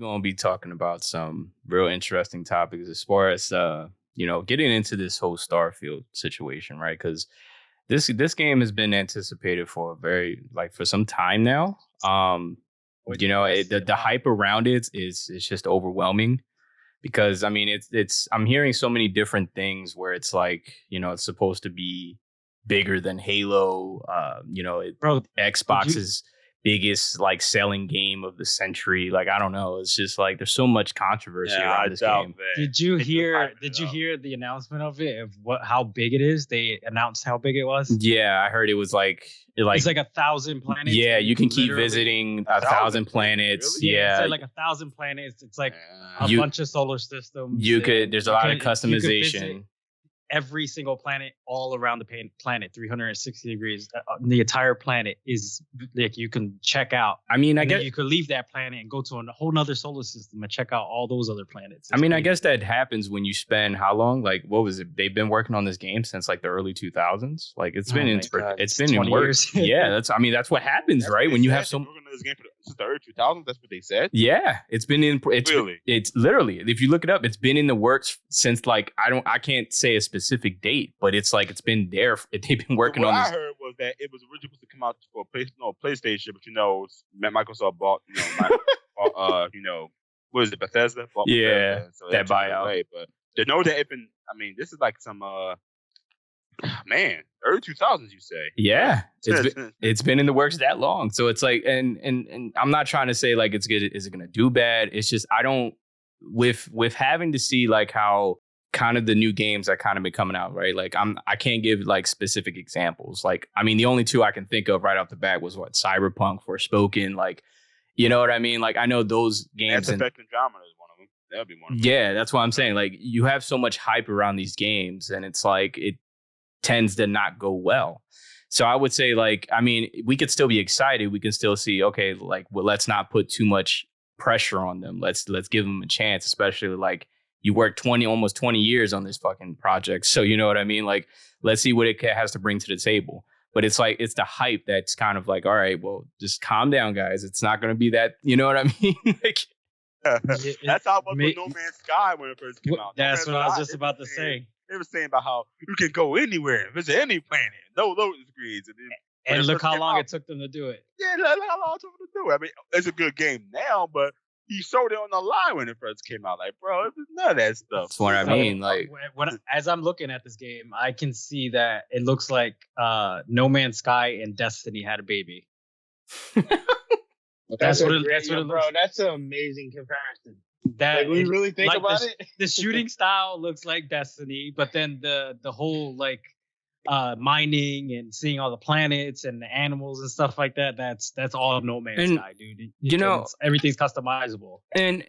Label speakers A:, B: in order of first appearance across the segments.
A: going to be talking about some real interesting topics as far as getting into this whole Starfield situation, right? Because this game has been anticipated for for some time now. The hype around it is just overwhelming because I mean it's I'm hearing so many different things where it's like it's supposed to be bigger than Halo.
B: Bro,
A: Xbox's biggest like selling game of the century. Like I don't know, it's just like there's so much controversy around this game.
B: Did you hear the announcement of it, of how big it is? They announced how big it was.
A: Yeah, I heard it was it's
B: like 1,000 planets.
A: Yeah, you can keep visiting 1,000 planets.
B: Really?
A: Yeah,
B: it's like 1,000 planets. It's like a bunch of solar systems.
A: There's a lot of customization.
B: Every single planet all around the planet, 360 degrees. The entire planet is like you can check out.
A: I mean, I guess
B: you could leave that planet and go to a whole nother solar system and check out all those other planets.
A: I guess that happens when you spend how long? Like, what was it? They've been working on this game since like the early 2000s. Like, it's been in works. Yeah, that's what happens, right? When you have some.
C: This game since the early 2000s, that's what they said.
A: Yeah, it's been in. It's literally, if you look it up, it's been in the works since like I can't say a specific date, but it's like it's been there. They've been working on this.
C: What I heard was that it was originally supposed to come out for PlayStation, but Microsoft bought what is it, Bethesda?
A: Bethesda, so that buyout.
C: Away. But they know that this is like some early 2000s, you say?
A: Yeah, it's been in the works that long. So it's like, and I'm not trying to say like it's good. Is it going to do bad? It's just I don't with having to see like how kind of the new games that kind of been coming out, right? Like I can't give like specific examples. Like I mean, the only two I can think of right off the bat was Cyberpunk, Forspoken. Like, you know what I mean? Like I know those games.
C: Mass Effect Andromeda is one of them. That'd be one of them.
A: Yeah, that's what I'm saying. Like you have so much hype around these games, and it's like it tends to not go well. So I would say like, I mean, we could still be excited. We can still see, okay, like, well, let's not put too much pressure on them. Let's give them a chance, especially like you worked almost 20 years on this fucking project. So you know what I mean? Like, let's see what it has to bring to the table. But it's like, it's the hype that's kind of like, all right, well, just calm down, guys. It's not going to be that, you know what I mean? Like,
C: that's how it was with No Man's Sky when it first came out.
B: That's what I was just about to say.
C: They were saying about how you can go anywhere, visit any planet, no degrees.
B: And look how long it took them to do it.
C: Yeah, look how long it took them to do it. I mean, it's a good game now, but he showed it on the line when it first came out. Like, bro, it was none of that stuff.
A: That's what I mean. Like,
B: as I'm looking at this game, I can see that it looks like No Man's Sky and Destiny had a baby.
D: That's what it looks. Bro, that's an amazing comparison.
B: That
D: we really think
B: like
D: about it.
B: The shooting style looks like Destiny, but then the whole like mining and seeing all the planets and the animals and stuff like that, that's all No Man's Sky, dude. Everything's customizable.
A: And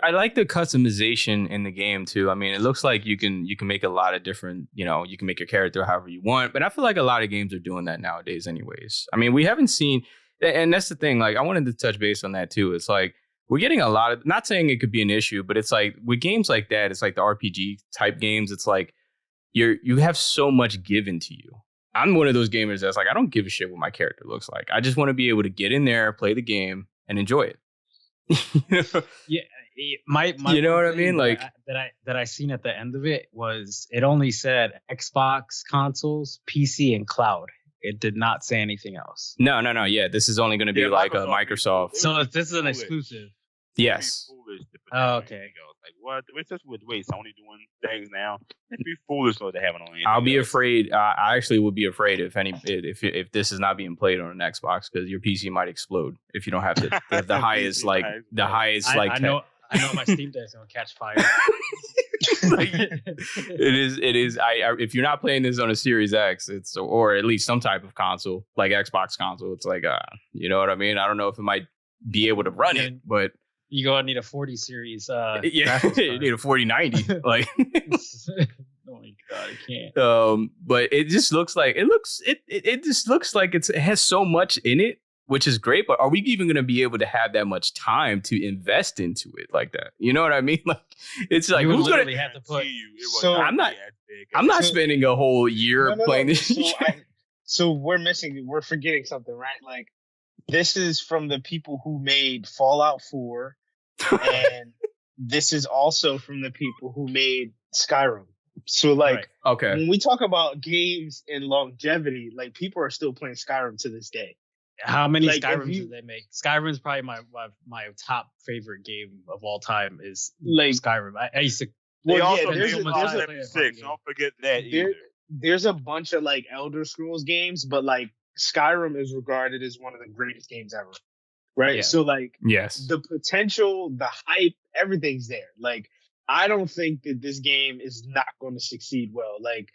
A: I like the customization in the game too. I mean, it looks like you can make a lot of different, you can make your character however you want, but I feel like a lot of games are doing that nowadays anyways. I mean, we haven't seen, and that's the thing, like I wanted to touch base on that too. It's like we're getting a lot of, not saying it could be an issue, but it's like with games like that, it's like the RPG type games. It's like you have so much given to you. I'm one of those gamers that's like, I don't give a shit what my character looks like. I just want to be able to get in there, play the game, and enjoy it.
B: Yeah, my
A: you know what I mean? Like
B: that I seen at the end of it was it only said Xbox consoles, PC, and cloud. It did not say anything else.
A: No. Yeah, this is only going to be like a Microsoft.
B: So this is an exclusive.
A: Yes.
B: Oh, okay.
C: Like what? It's just with Sony doing things now. It'd be foolish not to have it on anything.
A: I'll be afraid. I actually would be afraid if this is not being played on an Xbox because your PC might explode if you don't have the highest
B: I know my Steam Deck's gonna catch fire.
A: It is. If you're not playing this on a Series X, or at least some type of console like Xbox console, it's like you know what I mean. I don't know if it might be able to run it, but.
B: You go and need a 40 series.
A: Yeah, you need a 4090. Like,
B: oh my god, I can't.
A: But it just looks like it just looks like it has so much in it, which is great. But are we even going to be able to have that much time to invest into it like that? You know what I mean? Like, it's like who's going to
B: have to put?
A: So I'm not spending a whole year playing this.
D: So we're forgetting something, right? Like, this is from the people who made Fallout 4. and this is also from the people who made Skyrim. So like,
A: okay,
D: when we talk about games and longevity, like people are still playing Skyrim to this day.
B: How many Skyrims did they make? Skyrim's probably my top favorite game of all time. Is like Skyrim. I used to.
C: Well, also there's six. Don't forget that either.
D: There's a bunch of like Elder Scrolls games, but like Skyrim is regarded as one of the greatest games ever. Right. Yeah. So like,
A: yes,
D: the potential, the hype, everything's there. Like, I don't think that this game is not going to succeed well. Like,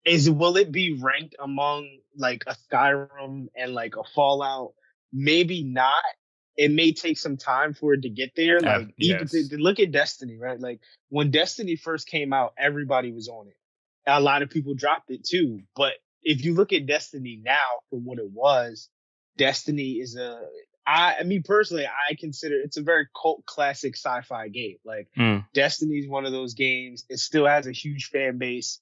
D: will it be ranked among like a Skyrim and like a Fallout? Maybe not. It may take some time for it to get there. Like, even to look at Destiny, right? Like, when Destiny first came out, everybody was on it. A lot of people dropped it too. But if you look at Destiny now from what it was, Destiny is I mean, personally, I consider it's a very cult classic sci-fi game. Like, Destiny is one of those games. It still has a huge fan base.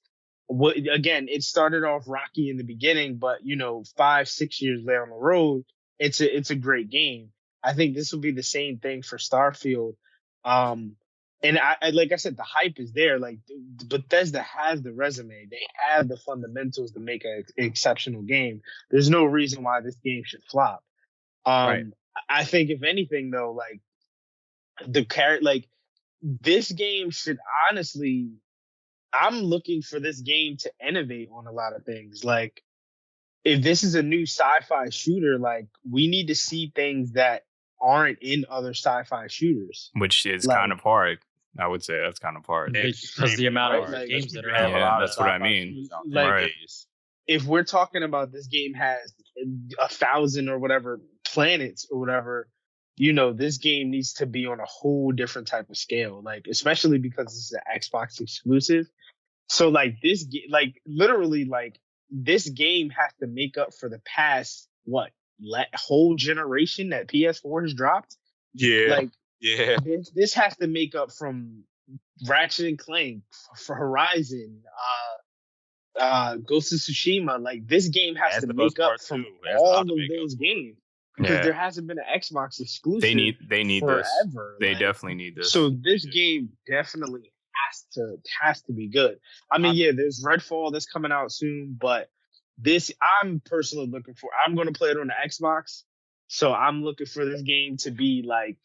D: Again, it started off rocky in the beginning, but 5-6 years down the road, it's a great game. I think this will be the same thing for Starfield. And I like I said, the hype is there. Like, Bethesda has the resume. They have the fundamentals to make an exceptional game. There's no reason why this game should flop. Right. I think if anything though, like this game should honestly, I'm looking for this game to innovate on a lot of things. Like, if this is a new sci-fi shooter, like, we need to see things that aren't in other sci-fi shooters.
A: Which is kind of hard. I would say that's kind of hard.
B: Because the amount of games that are out.
A: Yeah, that's what I mean.
D: Like, if we're talking about this game has 1,000 or whatever planets or whatever, this game needs to be on a whole different type of scale. Like, especially because this is an Xbox exclusive. So like this game has to make up for the past whole generation that PS4 has dropped.
C: Yeah.
D: Like, yeah. This has to make up from Ratchet and Clank, for Horizon, Ghost of Tsushima. Like, this game has to make up from all of those games. Because there hasn't been an Xbox exclusive. They need forever.
A: This. They definitely need this.
D: So this game definitely has to be good. I mean, there's Redfall that's coming out soon, but this I'm personally looking for. I'm going to play it on the Xbox, so I'm looking for this game to be like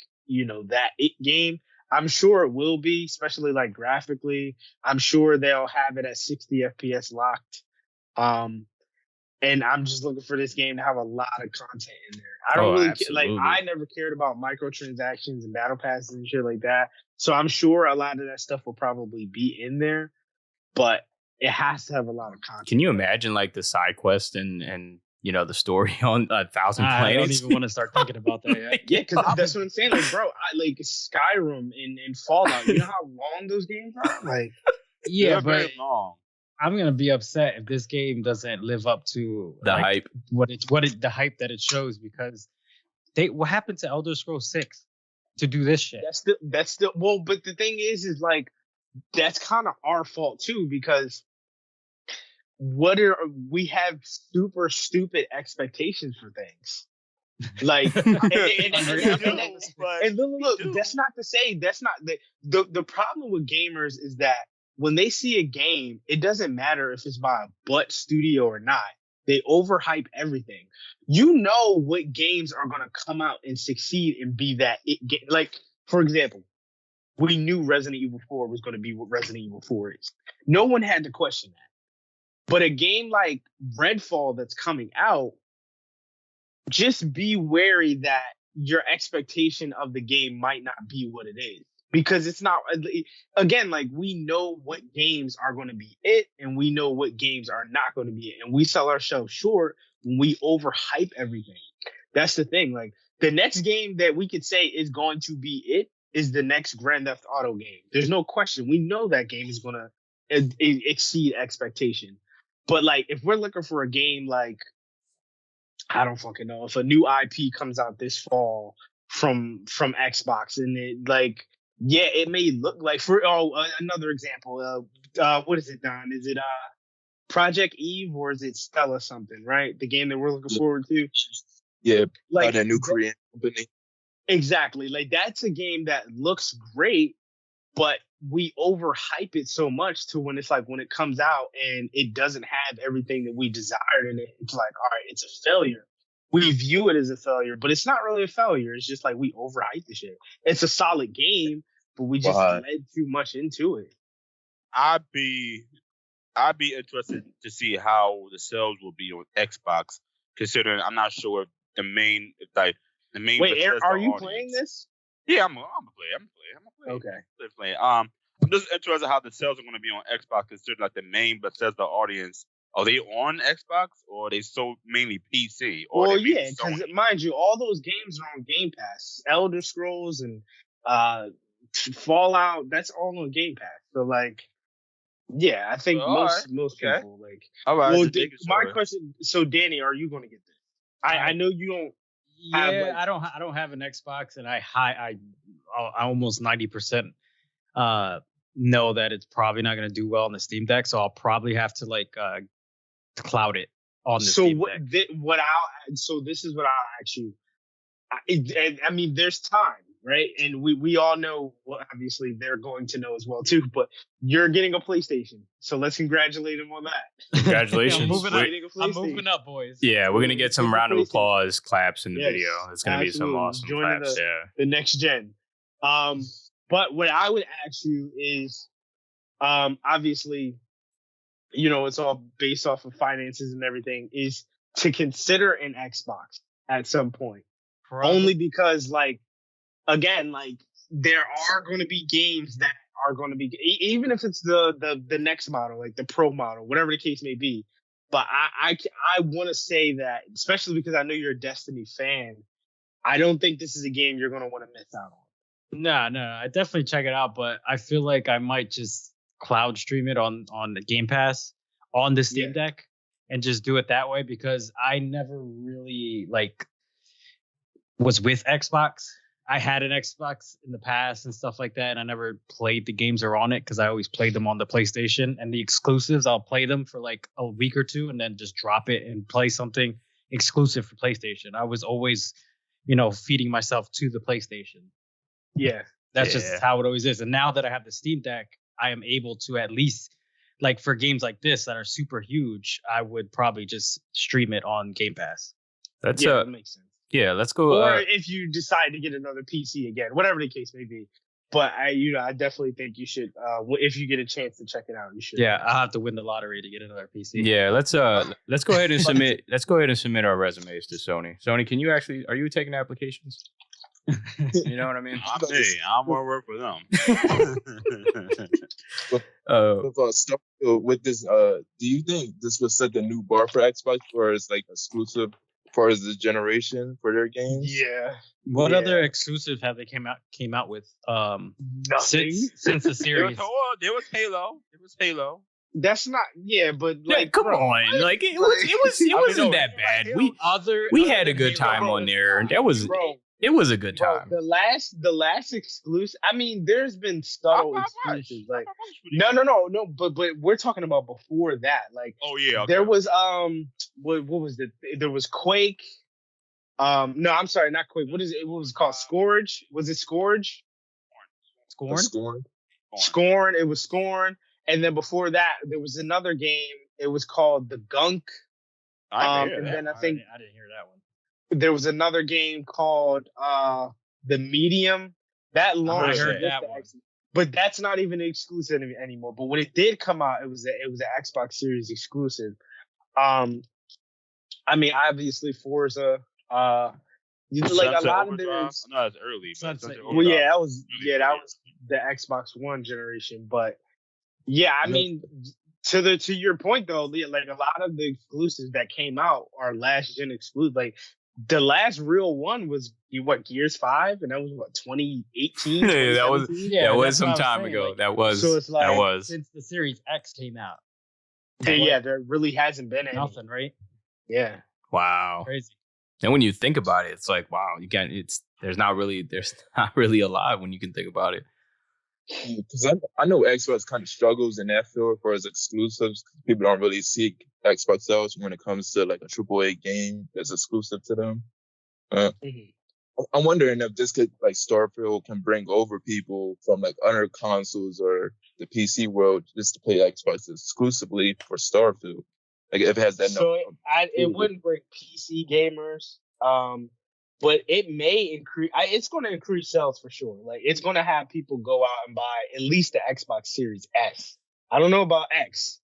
D: that game. I'm sure it will be, especially like graphically. I'm sure they'll have it at 60 FPS locked. And I'm just looking for this game to have a lot of content in there. I don't really I never cared about microtransactions and battle passes and shit like that. So I'm sure a lot of that stuff will probably be in there, but it has to have a lot of content.
A: Can you imagine like the side quest and the story on 1,000 planets?
B: I don't even want to start thinking about that yet.
D: Yeah, because that's what I'm saying. Like, bro, like Skyrim and Fallout. You know how long those games are? Like,
B: yeah, but very long. I'm gonna be upset if this game doesn't live up to
A: the hype.
B: The hype that it shows, because what happened to Elder Scrolls 6 to do this shit?
D: That's still well, but the thing is like that's kind of our fault too, because we have super stupid expectations for things. Like, and look, that's not to say that's not the problem with gamers is that when they see a game, it doesn't matter if it's by a butt studio or not. They overhype everything. What games are going to come out and succeed and be that like, for example, we knew Resident Evil 4 was going to be what Resident Evil 4 is. No one had to question that. But a game like Redfall that's coming out, just be wary that your expectation of the game might not be what it is. Because it's not, again, like, we know what games are going to be it, and we know what games are not going to be it. And we sell ourselves short when we overhype everything. That's the thing. Like, the next game that we could say is going to be it is the next Grand Theft Auto game. There's no question. We know that game is going to exceed expectation. But, like, if we're looking for a game like, I don't fucking know, if a new IP comes out this fall from Xbox, and it, like, yeah, it may look like another example. What is it, Don? Is it Project Eve or is it Stella something? Right, the game that we're looking forward to.
C: Yeah, like that new Korean company.
D: Exactly. Like that's a game that looks great, but we overhype it so much to when it's like when it comes out and it doesn't have everything that we desired in it, it's like, all right, it's a failure. We view it as a failure, but it's not really a failure. It's just like we overhype the shit. It's a solid game, but we just led too much into it.
C: I'd be interested to see how the sales will be on Xbox, considering I'm not sure if the main.
D: Wait, are you playing this?
C: Yeah, I'm gonna play.
D: Okay.
C: I'm just interested how the sales are gonna be on Xbox, considering like the main Bethesda audience. Are they on Xbox or are they so mainly PC? Or
D: well, yeah, because mind you, all those games are on Game Pass. Elder Scrolls and Fallout, that's all on Game Pass. So like, yeah, I think most people like.
C: All right.
D: Well, my question. So, Danny, are you going to get this? I know you don't.
B: Yeah, I don't have an Xbox, and I almost 90% know that it's probably not going to do well on the Steam Deck. So I'll probably have to like cloud it on the Steam Deck.
D: So this is what I'll ask you. I mean, there's time, right? And we all know, well, obviously they're going to know as well too, but you're getting a PlayStation. So let's congratulate them on that.
A: Congratulations.
B: I'm moving up, boys.
A: Yeah, we're going to get some round of applause claps in the video. It's going to be some awesome claps.
D: The next gen. But what I would ask you is, obviously, you know, it's all based off of finances and everything, is to consider an Xbox at some point. Only because, like, again, like, there are going to be games that are going to be, even if it's the next model, like the Pro model, whatever the case may be. But I want to say that, especially because I know you're a Destiny fan, I don't think this is a game you're going to want to miss out on.
B: No, I definitely check it out, but I feel like I might just cloud stream it on the Game Pass on the Steam Deck and just do it that way, because I never really was with Xbox. I had an Xbox in the past and stuff like that, and I never played the games that are on it because I always played them on the PlayStation. And the exclusives, I'll play them for like a week or two and then just drop it and play something exclusive for PlayStation. I was always, feeding myself to the PlayStation.
D: Yeah.
B: That's just how it always is. And now that I have the Steam Deck, I am able to at least, like for games like this that are super huge, I would probably just stream it on Game Pass.
A: That
D: makes sense.
A: Yeah, let's go.
D: Or if you decide to get another PC again, whatever the case may be. But I definitely think you should. If you get a chance to check it out, you should.
B: Yeah, I'll have to win the lottery to get another PC.
A: Yeah, let's go ahead and submit. Let's go ahead and submit our resumes to Sony. Sony, are you taking applications? You know what I mean?
C: I'm gonna work for them.
E: With this, do you think this will set the new bar for Xbox for its like exclusive for this generation for their games?
D: Yeah.
B: What other exclusive have they came out with?
D: Nothing
B: since the series.
C: There was Halo.
D: That's not. Yeah, but like,
A: come on, like it wasn't that bad. We had a good time on there, and that was. It was a good time.
D: Bro, the last exclusive. I mean, there's been subtle exclusives. Like, no. But we're talking about before that. Like, there was what was it? There was Quake. No, I'm sorry, not Quake. What is it? What was it called? Scourge? Was it Scourge?
B: Scorn.
D: Scorn. It was Scorn. And then before that, there was another game. It was called The Gunk. And then I think
B: I didn't hear that one.
D: There was another game called The Medium. That launched.
B: I heard that one.
D: But that's not even exclusive anymore. But when it did come out, it was an Xbox Series exclusive. I mean, obviously Forza. Like a lot of this.
C: No, it's early.
D: Well, yeah, that was the Xbox One generation. But yeah, I mean, to your point though, like a lot of the exclusives that came out are last gen exclusive. Like the last real one was Gears 5, and that was 2018.
A: That was some time ago.
B: Like,
A: that was
D: so it's like,
A: that was
B: since the Series X came out.
D: There really hasn't been
B: nothing, right?
D: Yeah.
A: Wow.
B: Crazy.
A: And when you think about it, it's like, wow, there's not really a lot when you can think about it.
E: Because I know Xbox kind of struggles in that field for its exclusives. People don't really seek Xbox sales when it comes to like a AAA game that's exclusive to them. I'm wondering if this could like Starfield can bring over people from like other consoles or the PC world just to play Xbox exclusively for Starfield. Like if it has that.
D: So it wouldn't bring PC gamers, but it may increase. It's going to increase sales for sure. Like it's going to have people go out and buy at least the Xbox Series S. I don't know about X,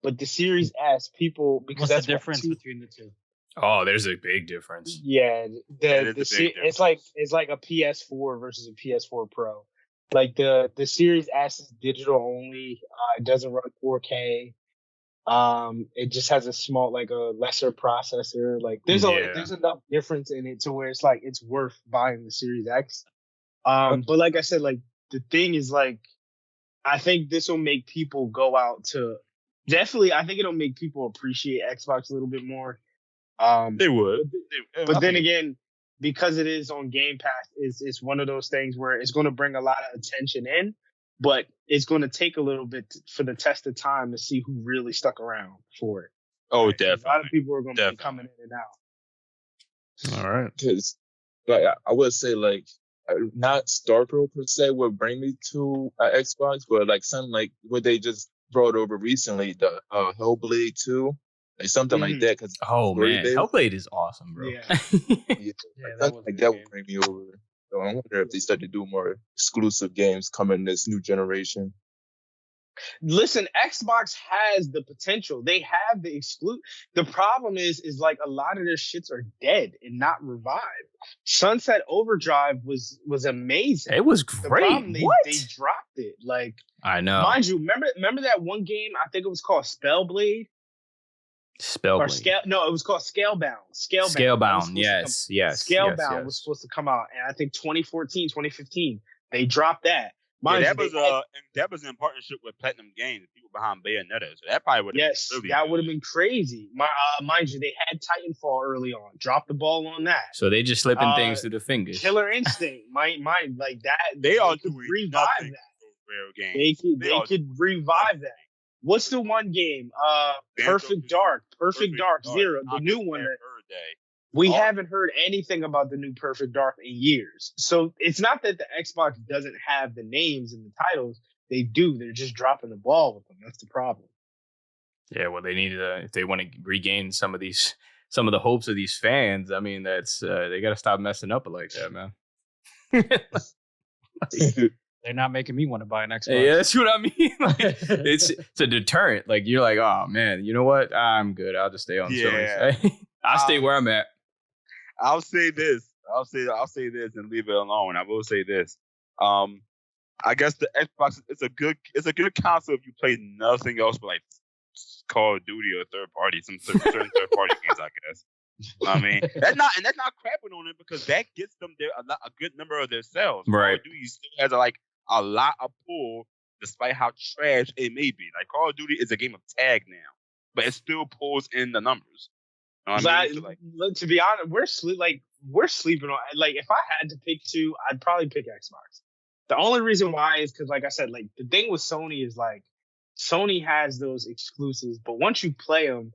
D: but the Series S, people because
B: what's the difference between the two?
A: Oh, there's a big difference.
D: Yeah, it's like a PS4 versus a PS4 Pro. Like the Series S is digital only. It doesn't run 4K. It just has a small, like a lesser processor. Like there's enough difference in it to where it's like it's worth buying the Series X. But like I said, like the thing is like I think this will make people go out to definitely. I think it'll make people appreciate Xbox a little bit more.
C: They would.
D: But then again, because it is on Game Pass, it's one of those things where it's going to bring a lot of attention in, but it's going to take a little bit for the test of time to see who really stuck around for it.
C: Oh,
D: right?
C: definitely.
D: A lot of people are going to be coming in and out.
A: All right.
E: Because like I would say like not Starfield per se would bring me to Xbox, but like something like what they just brought over recently, the Hellblade 2. Like something like that. Cause
A: man, Hellblade is awesome, bro.
D: Yeah,
E: that would bring me over. So I wonder if they start to do more exclusive games coming this new generation.
D: Listen, Xbox has the potential. They have the exclude. The problem is like a lot of their shits are dead and not revived. Sunset Overdrive was amazing.
A: It was great.
D: The problem, they dropped it. Like
A: I know.
D: Mind you, remember that one game? I think it was called Spellblade. No, it was called Scalebound.
A: Scalebound, yes.
D: Scalebound was supposed to come out, and I think 2014, 2015, they dropped that.
C: That was in partnership with Platinum Games, people behind Bayonetta. So that probably would have been
D: that would have been crazy. Mind you, they had Titanfall early on. Dropped the ball on that.
A: So they just slipping things through the fingers.
D: Killer Instinct, my like that.
C: They are
D: could
C: doing
D: revive that. They could revive that. What's the one game? Perfect Dark Zero, the new one. We haven't heard anything about the new Perfect Dark in years. So it's not that the Xbox doesn't have the names and the titles. They do. They're just dropping the ball with them. That's the problem.
A: Yeah, well, they need to, if they want to regain some of the hopes of these fans. I mean, that's they got to stop messing up like that, man.
B: They're not making me want to buy an Xbox.
A: Yeah, that's what I mean. Like, it's a deterrent. Like you're like, oh man, you know what? I'm good. I'll just stay on Sony. I'll stay where I'm at.
C: I'll say this. I'll say this and leave it alone. I will say this. I guess the Xbox it's a good console if you play nothing else but like Call of Duty or some certain third party games. I guess. I mean, that's not crapping on it because that gets them a good number of their sales.
A: Right.
C: Call of Duty still has a lot of pull, despite how trash it may be. Like Call of Duty is a game of tag now, but it still pulls in the numbers. You know what I mean?
D: To be honest, we're sleeping on. Like, if I had to pick two, I'd probably pick Xbox. The only reason why is because, like I said, like the thing with Sony is like Sony has those exclusives, but once you play them,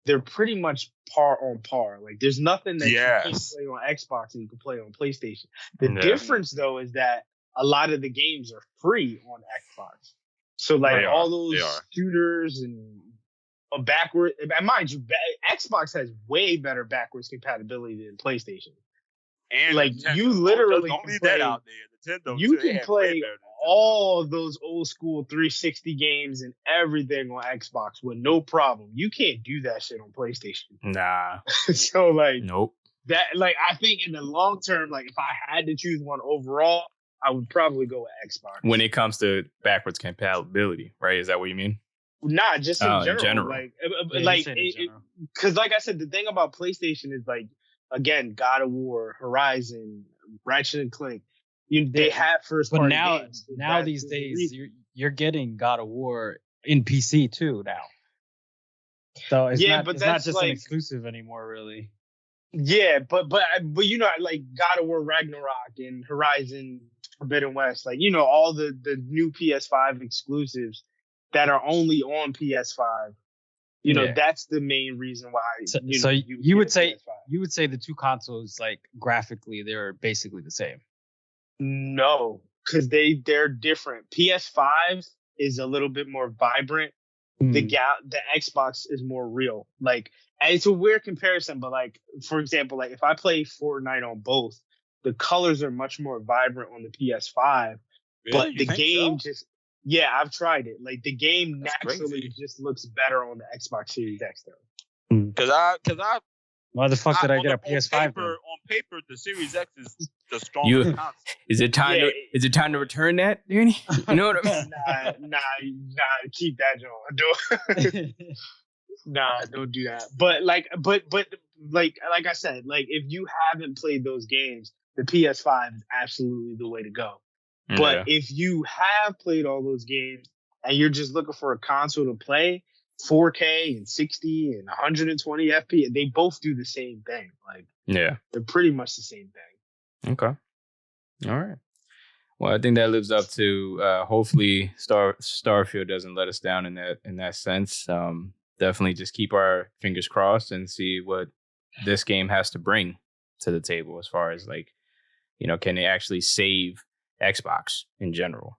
D: they're pretty much par on par. Like, there's nothing that you can play on Xbox and you can play on PlayStation. The difference, though, is that a lot of the games are free on Xbox. So, like, all those shooters and backward, and mind you, Xbox has way better backwards compatibility than PlayStation.
C: And
D: like,
C: Nintendo.
D: You literally
C: don't leave that out there. Nintendo,
D: you can play all those old school 360 games and everything on Xbox with no problem. You can't do that shit on PlayStation.
A: Nah.
D: So like,
A: nope.
D: That like, I think in the long term, like if I had to choose one overall, I would probably go with Xbox.
A: When it comes to backwards compatibility, right? Is that what you mean?
D: Nah, just in general.
A: In general.
D: Like, because like I said, the thing about PlayStation is like, again, God of War, Horizon, Ratchet and Clank. They have first party games.
B: But now these days, you're getting God of War in PC too now. So it's not just like, an exclusive anymore, really.
D: Yeah, but you know, like God of War Ragnarok and Horizon Forbidden West, like, you know, all the new PS5 exclusives that are only on PS5. You know,
B: Yeah.
D: that's the main reason why.
B: So you would say the two consoles, like, graphically, they're basically the same.
D: No, because they're different. PS5 is a little bit more vibrant. The Xbox is more real. Like, and it's a weird comparison, but like, for example, like if I play Fortnite on both, the colors are much more vibrant on the PS5.
C: Really?
D: But the game I've tried it. Like, the game naturally just looks better on the Xbox Series X though.
C: Because I
B: Why the fuck did I get a PS5?
C: On paper, the Series X is the strongest console.
A: Is it time to return that, Danny? You know what I mean?
D: Nah, keep that John. Don't do that. But like I said, like, if you haven't played those games, the PS5 is absolutely the way to go.
A: Yeah.
D: But if you have played all those games and you're just looking for a console to play, 4K and 60 and 120 FPS, they both do the same thing. Like,
A: yeah,
D: they're pretty much the same thing.
A: Okay. All right. Well, I think that lives up to hopefully Starfield doesn't let us down in that sense. Definitely just keep our fingers crossed and see what this game has to bring to the table as far as, like, you know, can they actually save Xbox in general?